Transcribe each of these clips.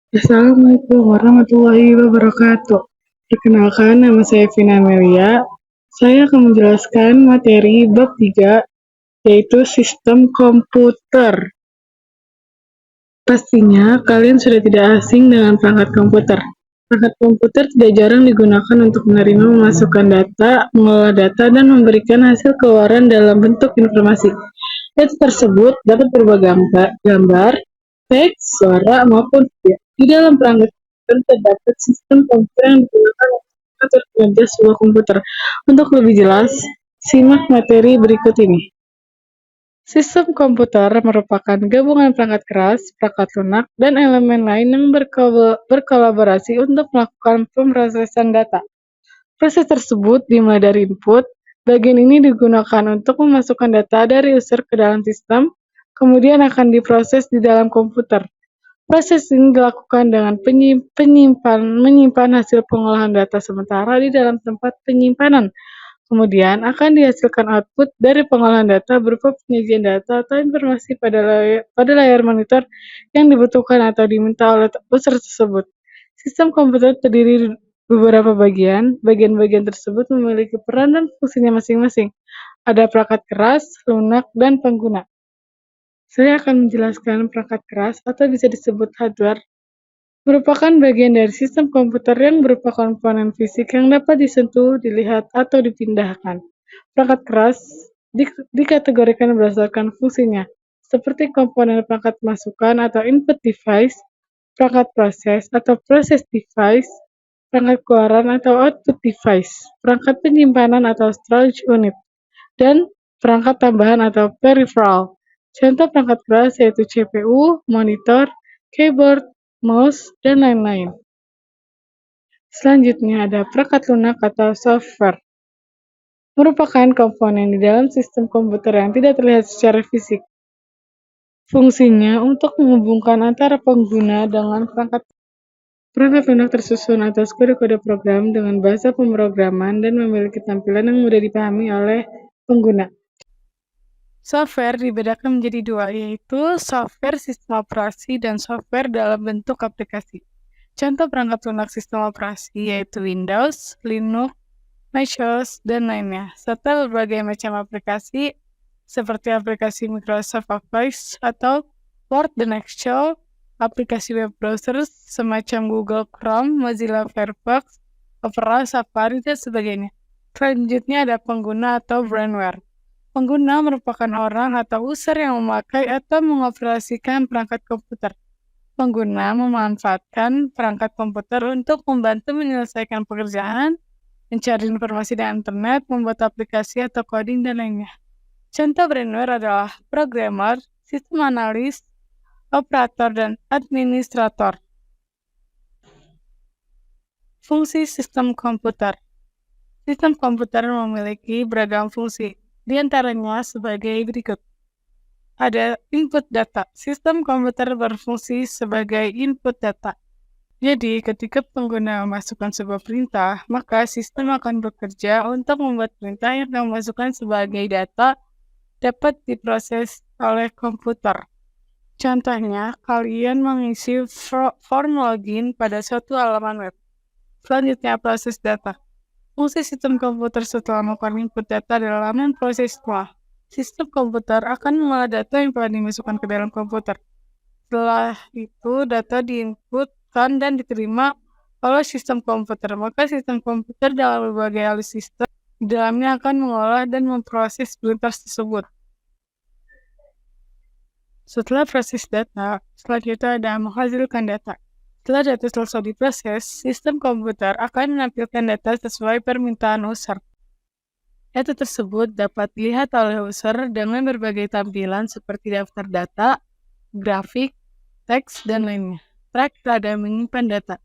Assalamualaikum warahmatullahi wabarakatuh. Perkenalkan, nama saya Vina Amelia. Saya akan menjelaskan materi bab 3, yaitu sistem komputer. Pastinya kalian sudah tidak asing dengan perangkat komputer. Perangkat komputer tidak jarang digunakan untuk menerima, memasukkan data, mengolah data, dan memberikan hasil keluaran dalam bentuk informasi. Data tersebut dapat berupa gambar, teks, suara, maupun video. Di dalam perangkat komputer terdapat sistem komputer yang digunakan untuk mengatur kinerja sebuah komputer. Untuk lebih jelas, simak materi berikut ini. Sistem komputer merupakan gabungan perangkat keras, perangkat lunak, dan elemen lain yang berkolaborasi untuk melakukan pemrosesan data. Proses tersebut dimulai dari input. Bagian ini digunakan untuk memasukkan data dari user ke dalam sistem, kemudian akan diproses di dalam komputer. Proses ini dilakukan dengan menyimpan hasil pengolahan data sementara di dalam tempat penyimpanan. Kemudian akan dihasilkan output dari pengolahan data berupa penyajian data atau informasi pada layar monitor yang dibutuhkan atau diminta oleh user tersebut. Sistem komputer terdiri dari beberapa bagian. Bagian-bagian tersebut memiliki peran dan fungsinya masing-masing. Ada perangkat keras, lunak, dan pengguna. Saya akan menjelaskan perangkat keras atau bisa disebut hardware merupakan bagian dari sistem komputer yang berupa komponen fisik yang dapat disentuh, dilihat, atau dipindahkan. Perangkat keras dikategorikan berdasarkan fungsinya, seperti komponen perangkat masukan atau input device, perangkat proses atau process device, perangkat keluaran atau output device, perangkat penyimpanan atau storage unit, dan perangkat tambahan atau peripheral. Contoh perangkat keras yaitu CPU, monitor, keyboard, mouse, dan lain-lain. Selanjutnya ada perangkat lunak atau software. Merupakan komponen di dalam sistem komputer yang tidak terlihat secara fisik. Fungsinya untuk menghubungkan antara pengguna dengan perangkat. Perangkat lunak tersusun atas kode-kode program dengan bahasa pemrograman dan memiliki tampilan yang mudah dipahami oleh pengguna. Software dibedakan menjadi dua, yaitu software sistem operasi dan software dalam bentuk aplikasi. Contoh perangkat lunak sistem operasi yaitu Windows, Linux, MacOS, dan lainnya, serta berbagai macam aplikasi seperti aplikasi Microsoft Office atau Word dan Excel, aplikasi web browser semacam Google Chrome, Mozilla Firefox, Opera, Safari, dan sebagainya. Selanjutnya ada pengguna atau brandware. Pengguna merupakan orang atau user yang memakai atau mengoperasikan perangkat komputer. Pengguna memanfaatkan perangkat komputer untuk membantu menyelesaikan pekerjaan, mencari informasi di internet, membuat aplikasi atau coding, dan lainnya. Contoh brandware adalah programmer, sistem analis, operator, dan administrator. Fungsi sistem komputer. Sistem komputer memiliki beragam fungsi, di antaranya sebagai berikut. Ada input data. Sistem komputer berfungsi sebagai input data. Jadi, ketika pengguna memasukkan sebuah perintah, maka sistem akan bekerja untuk membuat perintah yang dimasukkan sebagai data dapat diproses oleh komputer. Contohnya, kalian mengisi form login pada suatu halaman web. Selanjutnya, proses data. Fungsi sistem komputer setelah melakukan input data adalah memprosesnya. Sistem komputer akan mengolah data yang telah dimasukkan ke dalam komputer. Setelah itu, data diinputkan dan diterima oleh sistem komputer. Maka sistem komputer dalam berbagai alat sistem di dalamnya akan mengolah dan memproses perintah tersebut. Setelah proses data, selanjutnya ada menghasilkan data. Setelah data selesai diproses, sistem komputer akan menampilkan data sesuai permintaan user. Data tersebut dapat dilihat oleh user dengan berbagai tampilan seperti daftar data, grafik, teks, dan lainnya. Terakhir ada menyimpan data.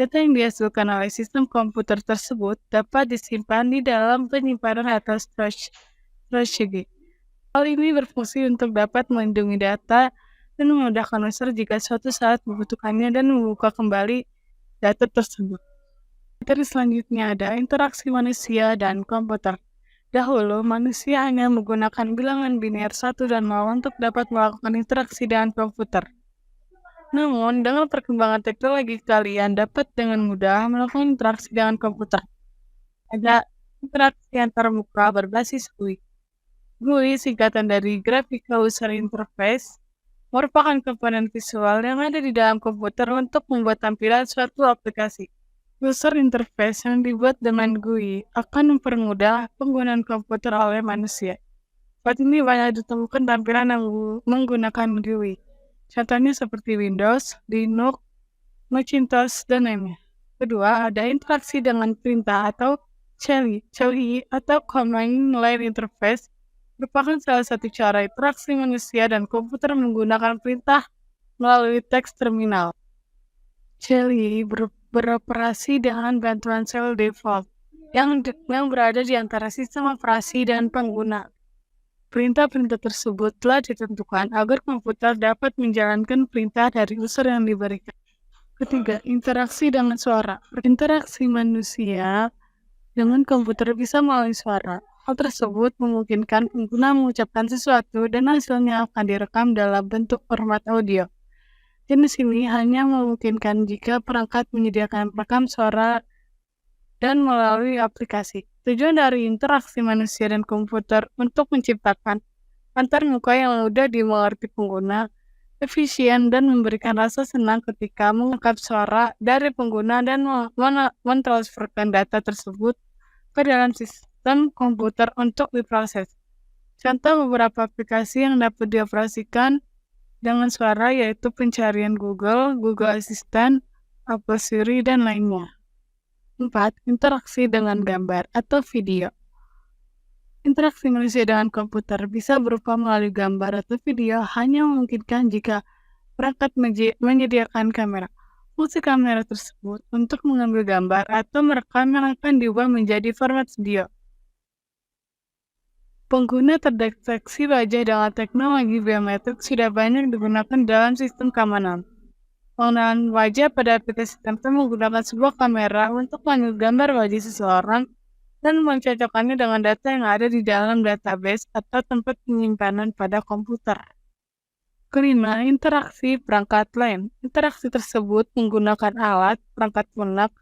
Data yang dihasilkan oleh sistem komputer tersebut dapat disimpan di dalam penyimpanan atau storage. Hal ini berfungsi untuk dapat melindungi data dan memudahkan user jika suatu saat membutuhkannya dan membuka kembali data tersebut. Materi selanjutnya ada interaksi manusia dan komputer. Dahulu, manusia hanya menggunakan bilangan biner 1 dan 0 untuk dapat melakukan interaksi dengan komputer. Namun, dengan perkembangan teknologi, kalian dapat dengan mudah melakukan interaksi dengan komputer. Ada interaksi antarmuka berbasis GUI. GUI singkatan dari Graphical User Interface merupakan komponen visual yang ada di dalam komputer untuk membuat tampilan suatu aplikasi. User interface yang dibuat dengan GUI akan mempermudah penggunaan komputer oleh manusia. Saat ini banyak ditemukan tampilan yang menggunakan GUI. Contohnya seperti Windows, Linux, Macintosh, dan lainnya. Kedua, ada interaksi dengan perintah atau CLI atau Command Line Interface merupakan salah satu cara interaksi manusia dan komputer menggunakan perintah melalui teks terminal. CLI beroperasi dengan bantuan sel default yang berada di antara sistem operasi dan pengguna. Perintah-perintah tersebut telah ditentukan agar komputer dapat menjalankan perintah dari user yang diberikan. Ketiga, interaksi dengan suara. Interaksi manusia dengan komputer bisa melalui suara. Hal tersebut memungkinkan pengguna mengucapkan sesuatu dan hasilnya akan direkam dalam bentuk format audio. Jenis ini hanya memungkinkan jika perangkat menyediakan perekam suara dan melalui aplikasi. Tujuan dari interaksi manusia dan komputer untuk menciptakan antarmuka yang mudah dimengerti pengguna, efisien, dan memberikan rasa senang ketika mengangkat suara dari pengguna dan mentransferkan data tersebut ke dalam sistem komputer untuk diproses. Contoh beberapa aplikasi yang dapat dioperasikan dengan suara yaitu pencarian Google, Google Assistant, Apple Siri, dan lainnya. 4. Interaksi dengan gambar atau video. Interaksi manusia dengan komputer bisa berupa melalui gambar atau video hanya memungkinkan jika perangkat menyediakan kamera. Fungsi kamera tersebut untuk mengambil gambar atau merekam yang akan diubah menjadi format video. Pengguna terdeteksi wajah dengan teknologi biometrik sudah banyak digunakan dalam sistem keamanan. Pengenalan wajah pada aplikasi tertentu menggunakan sebuah kamera untuk mengambil gambar wajah seseorang dan mencocokkannya dengan data yang ada di dalam database atau tempat penyimpanan pada komputer. Kelima, interaksi perangkat lain. Interaksi tersebut menggunakan alat, perangkat lunak,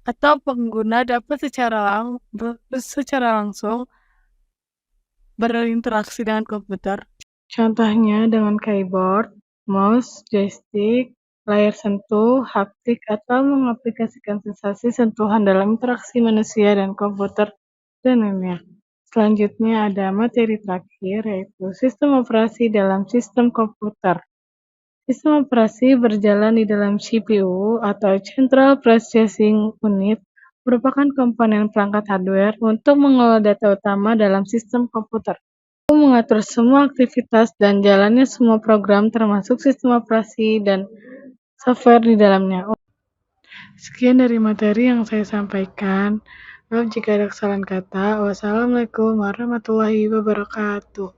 atau pengguna dapat secara langsung berinteraksi dengan komputer. Contohnya dengan keyboard, mouse, joystick, layar sentuh, haptik, atau mengaplikasikan sensasi sentuhan dalam interaksi manusia dan komputer, dan lainnya. Selanjutnya ada materi terakhir, yaitu sistem operasi dalam sistem komputer. Sistem operasi berjalan di dalam CPU atau Central Processing Unit, merupakan komponen perangkat hardware untuk mengelola data utama dalam sistem komputer. Mengatur semua aktivitas dan jalannya semua program termasuk sistem operasi dan software di dalamnya. Sekian dari materi yang saya sampaikan. Maaf jika ada kesalahan kata. Wassalamualaikum warahmatullahi wabarakatuh.